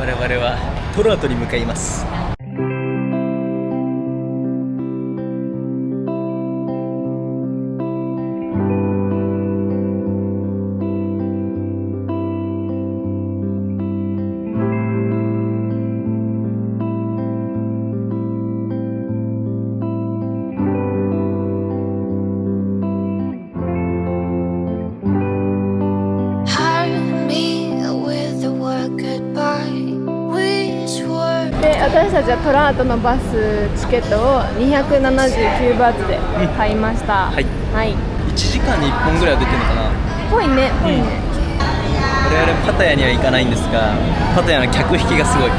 我々はトラートに向かいます。で、私たちはトラートのバスチケットを279バーツで買いました。はい、はい、1時間に1本ぐらいは出てるのかな。ぽいね、ぽいね。我々パタヤには行かないんですが、パタヤの客引きがすごい。あ、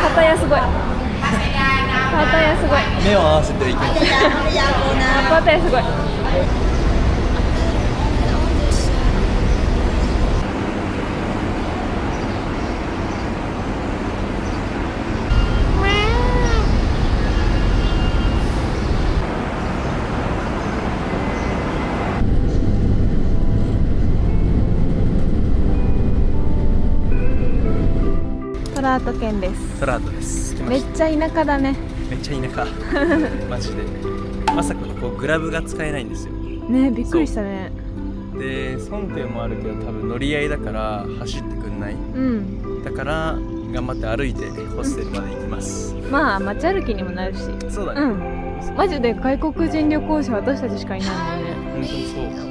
パタヤすごい。パタヤすごい。目を合わせていきます。パタヤすごい。トラート県です。トラートです。めっちゃ田舎だね。めっちゃ田舎。マジで。まさかこうグラブが使えないんですよ。ね、びっくりしたね。で、損点もあるけど多分乗り合いだから走ってくんない。うん。だから頑張って歩いてホステルまで行きます。まあ街歩きにもなるし。そうだね。うん。マジで外国人旅行者私たちしかいないもんね。本当にそう。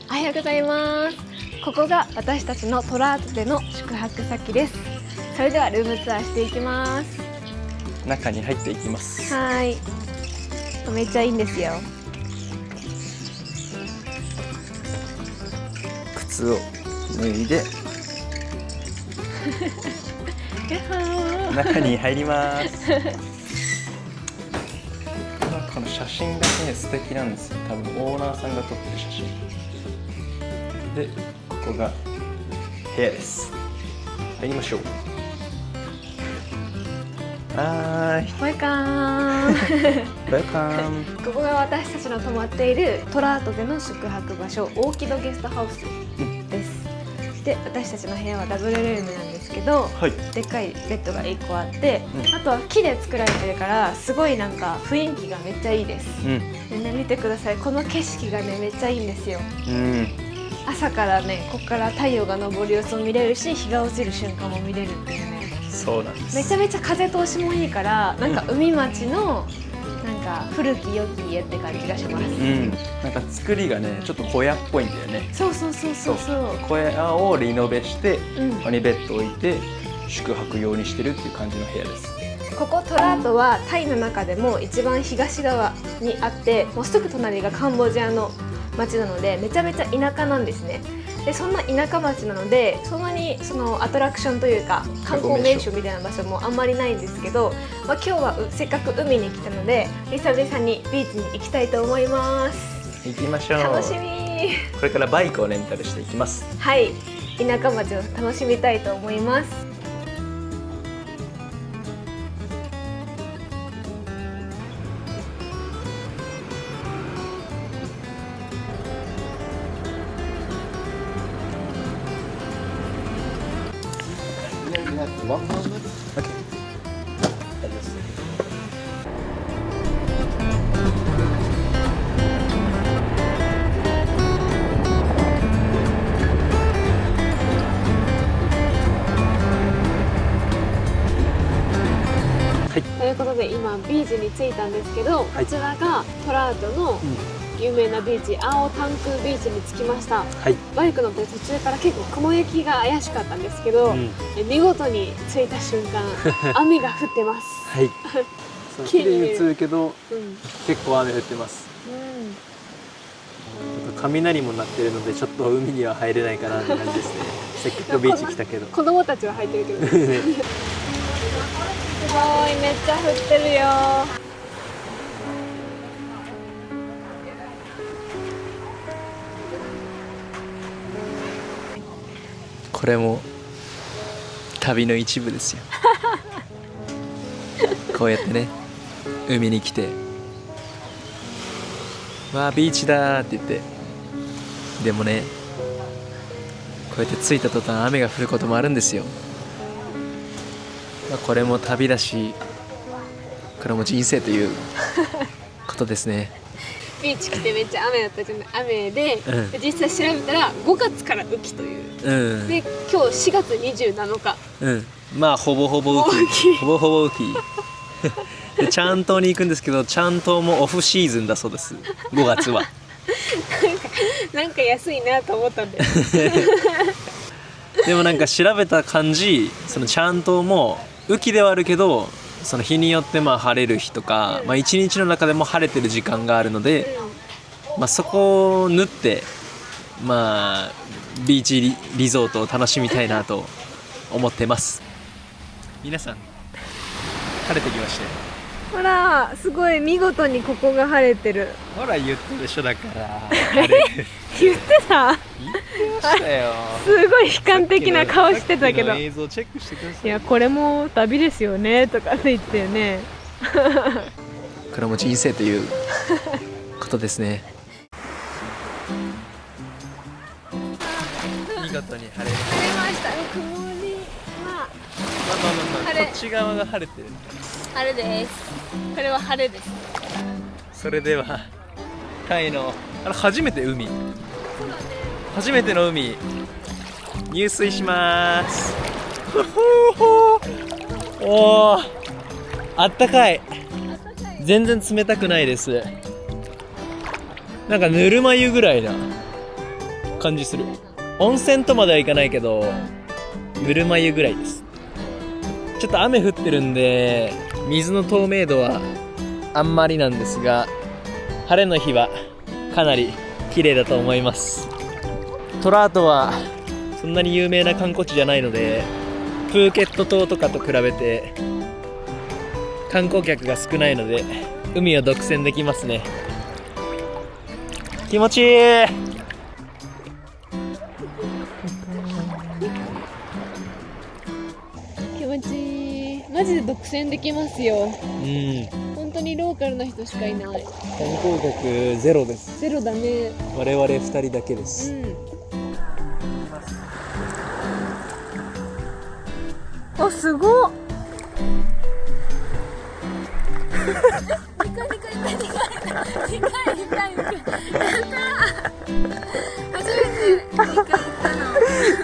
おはようございます。ここが私たちのトラートでの宿泊先です。それではルームツアーしていきます。中に入っていきます。はい。めっちゃいいんですよ。靴を脱いで中に入ります。この写真がね素敵なんですよ。多分オーナーさんが撮ってる写真で、ここが部屋です。入りましょう。はーい、ウェルカム。ウェルカム。ここが私たちの泊まっているトラートでの宿泊場所、オーキドゲストハウスです。で、私たちの部屋はダブルルームなんですけど、はい、でっかいベッドが1個あって、あとは木で作られてるからすごいなんか雰囲気がめっちゃいいです。でね、見てください。この景色がねめっちゃいいんですよ。朝からね、ここから太陽が昇る様子も見れるし、日が落ちる瞬間も見れるっていうね。そうなんです。めちゃめちゃ風通しもいいから、なんか海町のなんか古き良き家って感じがします。なんか作りがねちょっと小屋っぽいんだよね。そうそうそうそうそう。小屋をリノベして、ここにベッドを置いて宿泊用にしてるっていう感じの部屋です。ここトラートはタイの中でも一番東側にあって、もうすぐ隣がカンボジアの町なので、めちゃめちゃ田舎なんですね。で、そんな田舎町なので、そんなにそのアトラクションというか観光名所みたいな場所もあんまりないんですけど、今日はせっかく海に来たので久々にビーチに行きたいと思います。行きましょう。楽しみ。これからバイクをレンタルしていきます。はい、田舎町を楽しみたいと思います。ということで今ビーチに着いたんですけど、こちらがトラートの有名なビーチ、青タンクビーチに着きました。バイク乗って途中から結構雲行きが怪しかったんですけど、見事に着いた瞬間雨が降ってます。はい。綺麗に映るけど、結構雨降ってます。雷も鳴ってるのでちょっと海には入れないかなって感じですね。せっかくビーチ来たけど。子供たちは入ってるけど。すごい、めっちゃ降ってるよ。これも旅の一部ですよ。こうやってね、海に来て、わあビーチだーって言って、でもね、こうやって着いた途端雨が降ることもあるんですよ。これも旅だし、これも人生ということですね。ビーチ来てめっちゃ雨だったじゃない。雨で、うん実際調べたら5月から雨季という。うんで今日4月27日。まあほぼほぼ雨季、ほぼほぼ雨季でチャン島に行くんですけど、チャン島もオフシーズンだそうです、5月は。なんか安いなと思ったんで。でもなんか調べた感じ、そのチャン島も雨季ではあるけど、その日によってまあ晴れる日とか、まあ、一日の中でも晴れてる時間があるので、まあ、そこを縫って、まあ、ビーチ リゾートを楽しみたいなと思ってます。皆さん晴れてきまして、ほらすごい見事にここが晴れてる。ほら言ったでしょ、だから晴れてる言ってた。言ってましたよ。すごい悲観的な顔してたけど、さっきの映像チェックしてください。いやこれも旅ですよねとかって言ってよね。これも人生ということですね。見事に晴れる。晴れました。曇り、まあ晴れこっち側が晴れてる。晴れです。これは晴れです。それではタイの初めて海、初めての海入水します。おー、あったかい。全然冷たくないです。なんかぬるま湯ぐらいな感じする。温泉とまではいかないけどぬるま湯ぐらいです。ちょっと雨降ってるんで水の透明度はあんまりなんですが、晴れの日はかなり綺麗だと思います。トラートはそんなに有名な観光地じゃないので、プーケット島とかと比べて観光客が少ないので海を独占できますね。気持ちいい。気持ちいい。マジで独占できますよ。本当にローカルな人しかいない。観光客ゼロです。ゼロだね。我々2人だけです。お、すごっ。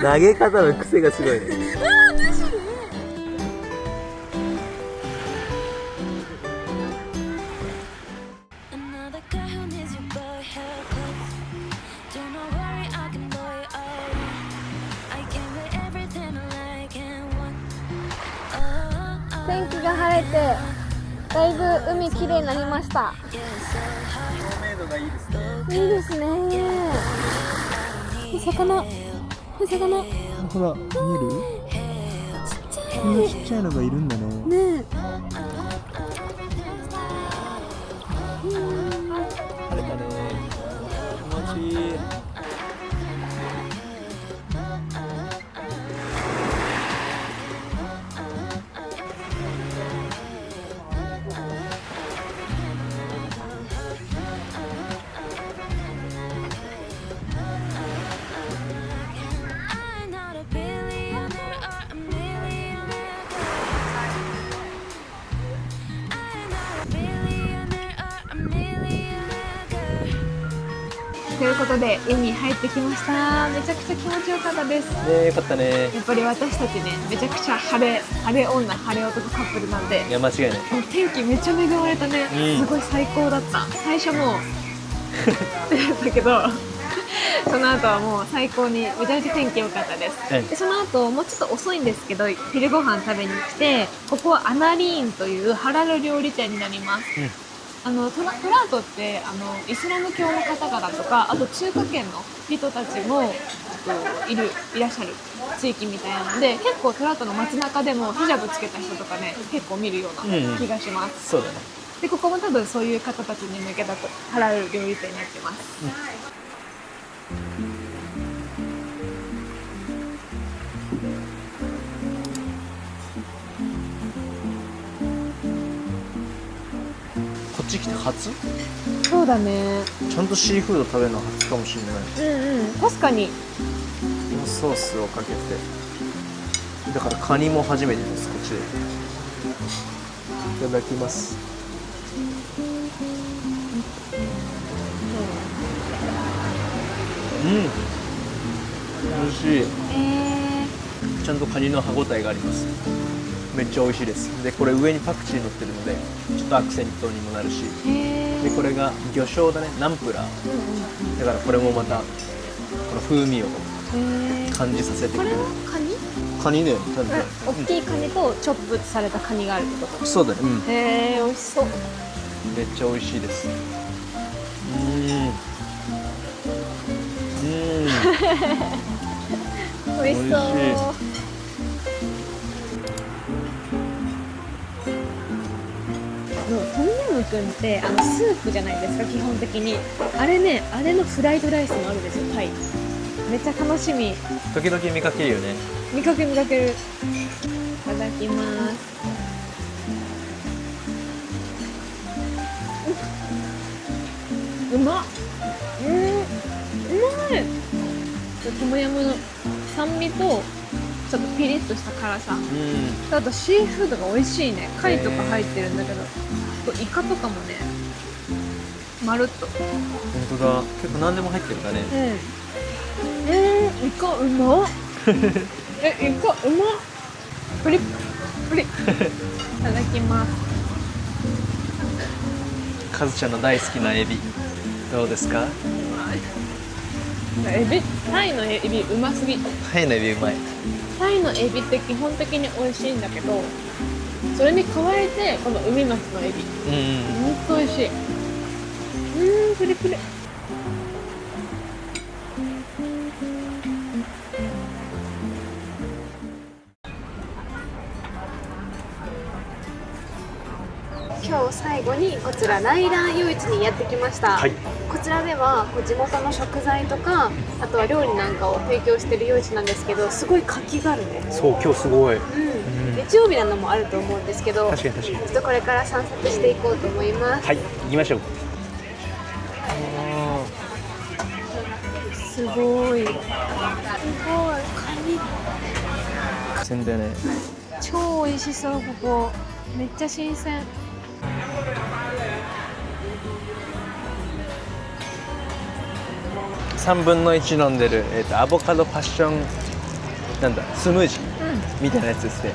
投げ方の癖がすごいね。天気が晴れてだいぶ海きれいになりました。透明度がいいですね。いいですね。魚、魚。ほら、見える？こんなちっちゃいのがいるんだね。ねえ。晴れたね。気持ちいい。ということで海入ってきました。めちゃくちゃ気持ちよかったです。ね、よかったね。やっぱり私たちね、めちゃくちゃ晴れ女晴れ男カップルなんで、いや間違いない。もう天気めっちゃ恵まれたね、すごい最高だった。最初もうだけどその後はもう最高にめちゃめちゃ天気良かったです、でその後もうちょっと遅いんですけど昼ご飯食べに来て、ここはアナリーンというハラル料理店になります、トラートってイスラム教の方々とか、あと中華圏の人たちもいらっしゃる地域みたいなので、結構トラートの街中でもヒジャブつけた人とかね、結構見るような気がします、そうだね。でここも多分そういう方たちに向けたハラル料理店になってます、ち来て初？そうだね。ちゃんとシーフード食べるのは初かもしれない。うんうん、確かに。このソースをかけて、だからカニも初めてです。こっちでいただきます。うん、美味しい。ちゃんとカニの歯ごたえがあります。めっちゃ美味しいです。でこれ上にパクチー乗ってるのでちょっとアクセントにもなるし、でこれが魚醤だね、ナンプラーだからこれもまたこの風味を感じさせてくれる。これはカニ？カニね、多分大きいカニとチョップされたカニがあるってこと？そうだね、へえ、美味しそう。めっちゃ美味しいです。美味しそう。トムヤムクンってスープじゃないですか、基本的に。あれね、あれのフライドライスもあるんですよ、タイ。めっちゃ楽しみ。時々見かけるよね。見かける。いただきます。うまっ。うまい。トムヤムの酸味とちょっとピリッとした辛さ、あとシーフードが美味しいね。貝とか入ってるんだけど、イカとかもね、まるっと。本当だ、結構何でも入ってるんだね。イカうまっ。イカうまっ。プリップリ。いただきます。カズちゃんの大好きなエビどうですか？タイのエビうますぎ。タイのエビうまい。タイのエビって基本的に美味しいんだけど、それに加えてこの海松のエビ、ほんと美味しい。プリプリ。今日最後にこちらライラン夜市にやってきました、こちらでは地元の食材とか、あとは料理なんかを提供している夜市なんですけど、すごい活気があるね。そう、今日すごい、日曜日なのもあると思うんですけど、確かにちょっとこれから散策していこうと思います。はい、行きましょう。すごいカニ鮮だよね。超美味しそう。ここめっちゃ新鮮。3分の1飲んでる、アボカドパッションなんだスムージーみたいなやつですね、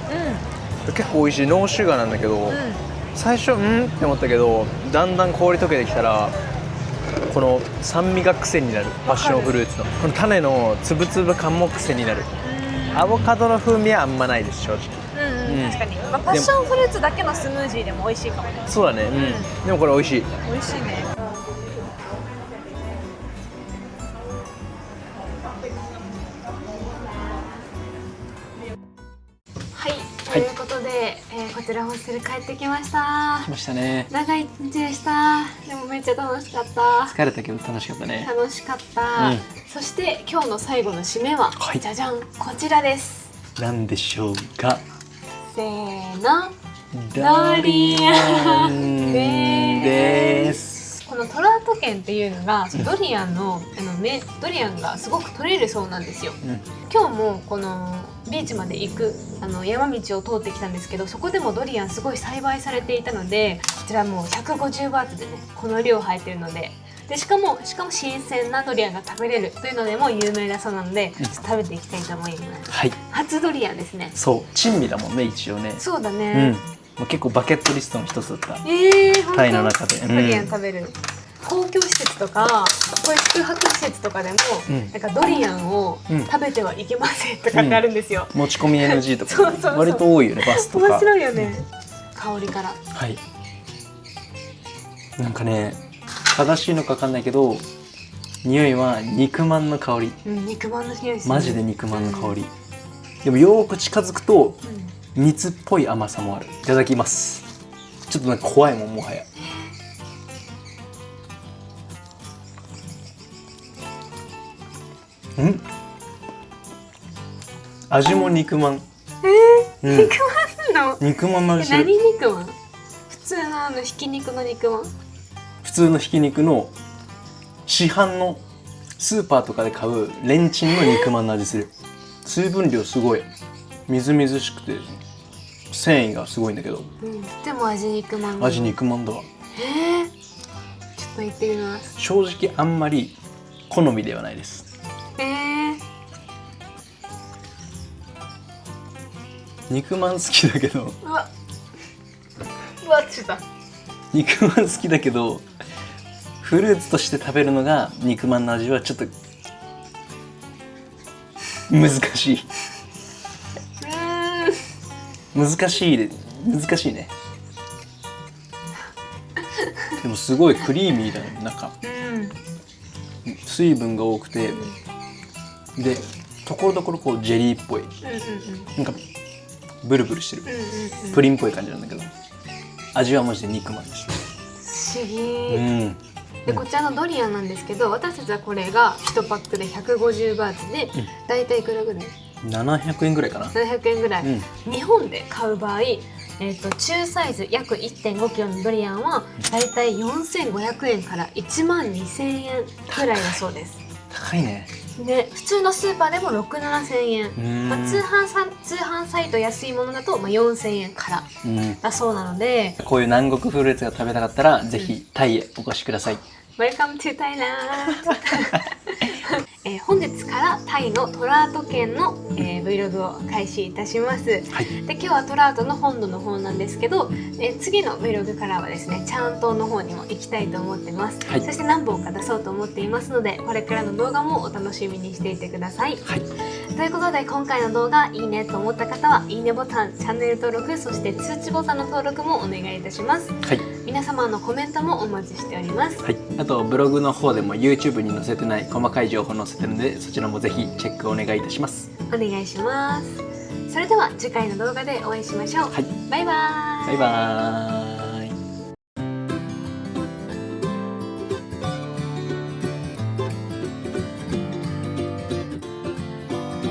結構美味しい。ノーシュガーなんだけど、最初って思ったけど、だんだん氷溶けてきたらこの酸味が癖になる。パッションフルーツのこの種のつぶつぶ感も癖になる。アボカドの風味はあんまないです、正直。確かに、パッションフルーツだけのスムージーでも美味しいかもね。そうだね、でもこれ美味しい。美味しいね。はい、ということで、こちらホステル帰ってきました。来ましたね。長い一日でした。でもめっちゃ楽しかった。疲れたけど楽しかったね。楽しかった、そして今日の最後の締めは、じゃじゃん、こちらです。何でしょうか？せーの、ドリアンです。このトラート県っていうのが、ドリアンのドリアンがすごく取れるそうなんですよ、今日もこのビーチまで行く山道を通ってきたんですけど、そこでもドリアンすごい栽培されていたので、こちらもう150バーツでね、この量入ってるので、しかも新鮮なドリアンが食べれるというのでも有名だそうなので、ちょっと食べていきたいと思います。はい、初ドリアンですね。そう、珍味だもんね、一応ね。そうだね、結構バケットリストの一つだった。タイの中で、ドリアン食べる。公共施設とか、こういう宿泊施設とかでも、なんかドリアンを食べてはいけませんとかってあるんですよ。持ち込み NG とか割と多いよね、バスとか。面白いよね。香りから。はい。なんかね、正しいのかわかんないけど、匂いは肉まんの香り。肉まんの匂いですね。マジで肉まんの香り。でもよーく近づくと、蜜っぽい甘さもある。いただきます。ちょっとなんか怖いもん、もはや。味も肉まん。肉まんの？肉まんの味。何肉まん？普通のひき肉の肉まん？普通のひき肉の市販のスーパーとかで買うレンチンの肉まんの味する。水分量すごいみずみずしくて繊維がすごいんだけど、でも味肉まん。味肉まんだわ。ちょっと言ってみます。正直あんまり好みではないです。肉まん好きだけど、うわちょっと肉まん好きだけどフルーツとして食べるのが肉まんの味はちょっと難しい。難しいね。でもすごいクリーミーだね。なんか水分が多くて、でところどころこうジェリーっぽい、なんかブルブルしてる、プリンっぽい感じなんだけど、味はマジで肉まんでした。不思議。でこちらのドリアンなんですけど、私たちはこれが1パックで150バーツで、だいたいいくらぐらい？700円ぐらいかな。700円ぐらい、日本で買う場合、中サイズ約 1.5 キロのドリアンはだいたい4500円から1万2000円くらいだそうです。高いね。で普通のスーパーでも6、7千円、通販サイト安いものだと4000円からだそうなので、こういう南国フルーツが食べたかったらぜひタイへお越しください。Welcome to Thailand 本日からタイのトラート県の、Vlog を開始いたします。で今日はトラートの本土の方なんですけど、次の Vlog からはですねチャン島の方にも行きたいと思ってます。そして何本か出そうと思っていますので、これからの動画もお楽しみにしていてください。ということで今回の動画いいねと思った方はいいねボタン、チャンネル登録、そして通知ボタンの登録もお願いいたします。皆様のコメントもお待ちしております。あとブログの方でも YouTube に載せてない細かい情報載せてるので、そちらもぜひチェックお願いいたします。お願いします。それでは次回の動画でお会いしましょう。バイバーイ。バイバーイ。